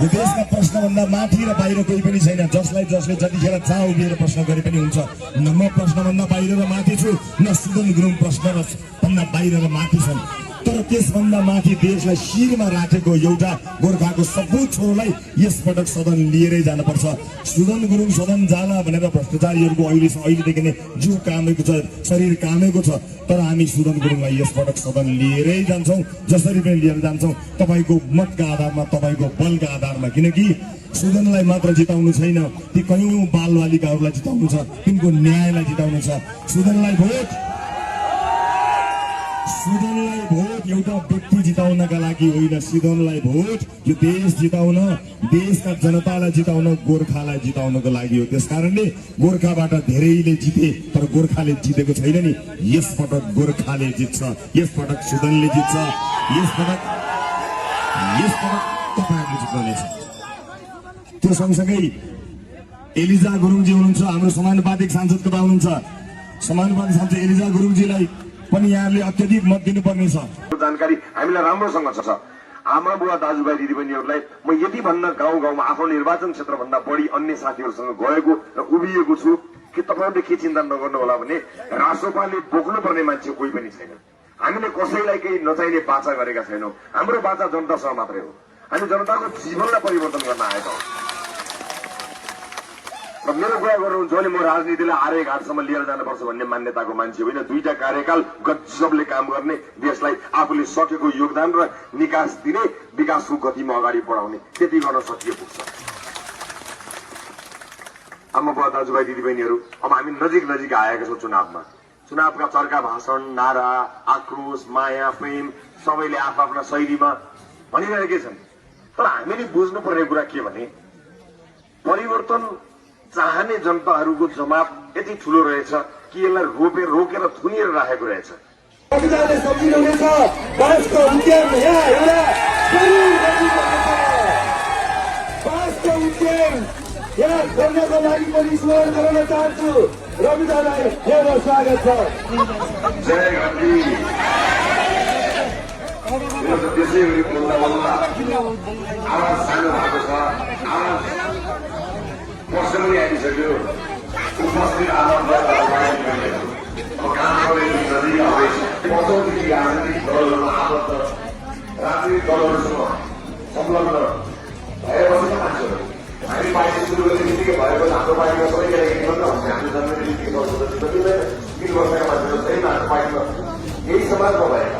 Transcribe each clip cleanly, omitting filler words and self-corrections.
यो देशका प्रश्नभन्दा माथि र बाहिर कोही पनि छैन। जसले जतिखेर जहाँ उभिएर प्रश्न गरे पनि हुन्छ। न म प्रश्नभन्दा बाहिर र माथि छु, न सुदन गुरुङ प्रश्न भन्दा बाहिर र माथि छन्। तर त्यसभन्दा माथि देशलाई शिरमा राखेको एउटा गोर्खाको सबै छोरोलाई यसपटक सदन लिएरै जानुपर्छ। सुदन गुरुङ सदन जाला भनेर भ्रष्टाचारीहरूको अहिलेदेखि नै जिउ कामेको छ, शरीर कामेको छ। तर हामी सुदन गुरुङलाई यसपटक सदन लिएरै जान्छौँ, जसरी पनि लिएर जान्छौँ। तपाईँको मतका आधारमा, तपाईँको बलका आधारमा, किनकि सुदनलाई मात्र जिताउनु छैन, ती कयौं बालबालिकाहरूलाई जिताउनु छ, तिनको न्यायलाई जिताउनु छ। सुदनलाई भोट एउटा व्यक्ति जिताउनका लागि होइन, सुदनलाई भोट यो देश जिताउन, देशका जनतालाई जिताउन, गोर्खालाई जिताउनको लागि हो। त्यसकारणले गोर्खाबाट धेरैले जिते, तर गोर्खाले जितेको छैन नि। यसपटक गोर्खाले जित्छ, यसपटक सुदनले जित्छ, यसपटक तपाईँहरूले जित्नुहुनेछ। त्यो सँगसँगै एलिजा गुरुङजी हुनुहुन्छ, हाम्रो समानुपातिक सांसद कता हुनुहुन्छ। समानुपातिक सांसद एलिजा गुरुङजीलाई पनि यहाँले अत्यधिक मत दिनुपर्ने छ। जानकारी हामीलाई राम्रोसँग छ। आमा बुवा दाजुभाइ दिदीबहिनीहरूलाई म यति भन्न गाउँमा आफ्नो निर्वाचन क्षेत्रभन्दा बढी अन्य साथीहरूसँग गएको र उभिएको छु कि तपाईँहरूले के चिन्ता नगर्नु होला भने रासोपाले बोक्नुपर्ने मान्छे कोही पनि छैन। हामीले कसैलाई केही नचाहिने बाचा गरेका छैनौँ। हाम्रो बाचा जनतासँग मात्रै हो। हामी जनताको जीवनलाई परिवर्तन गर्न आएका हौँ। र मेरो कुरा गर्नुहुन्छ भने म राजनीतिलाई आर्य घाटसम्म लिएर जानुपर्छ भन्ने मान्यताको मान्छे होइन। दुईटा कार्यकाल गजबले काम गर्ने, देशलाई आफूले सकेको योगदान र निकास दिने, विकासको गतिमा अगाडि बढाउने, त्यति गर्न सकिए पुग्छ। आमा बुवा दाजुभाइ दिदीबहिनीहरू, अब हामी नजिक आएका छौँ चुनावमा। चुनावका चर्का भाषण, नारा, आक्रोश, माया, प्रेम सबैले आफ्ना शैलीमा भनिरहेकै छन्। तर हामीले बुझ्नुपर्ने कुरा के भने परिवर्तन चाहने जनताहरूको जमात यति ठुलो रहेछ कि यसलाई रोकेर थुनिएर राखेको रहेछ। संविधानले सम्झिनुहुनेछ बासको उद्यम यहाँ गर्नको लागि पनि स्मरण गर्न चाहन्छु। रविदालाई मेरो स्वागत छ। जय गान्धी। त्यसै गरी बोल्दा आवाज सानो भएको छ, आवाज वर्ष पनि आइसक्यो। उपस्थित वर्षौंदेखि राजनीतिक दलहरूमा आबद्ध, राजनीतिक दलहरूसँग संलग्न भएपछि मान्छेहरू हामी पार्टी सुरु गर्ने बित्तिकै भएको हाम्रो पार्टीमा सबै केटाकेटी मात्र हुन्छ। हाम्रो जन्मेको बित्तिकै 3 वर्षका मान्छेहरू छैन हाम्रो पार्टीमा। यही समाजमा भएका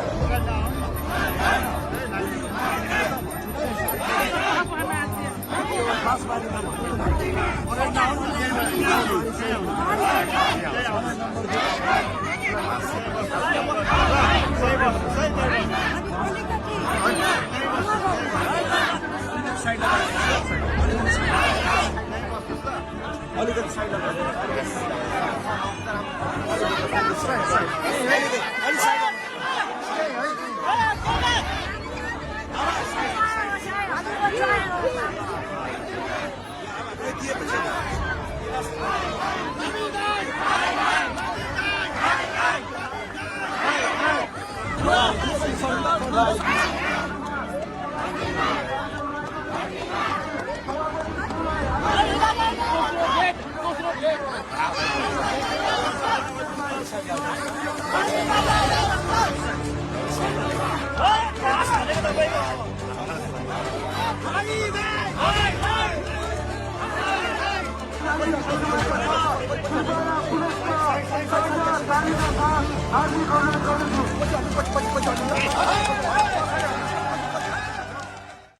आज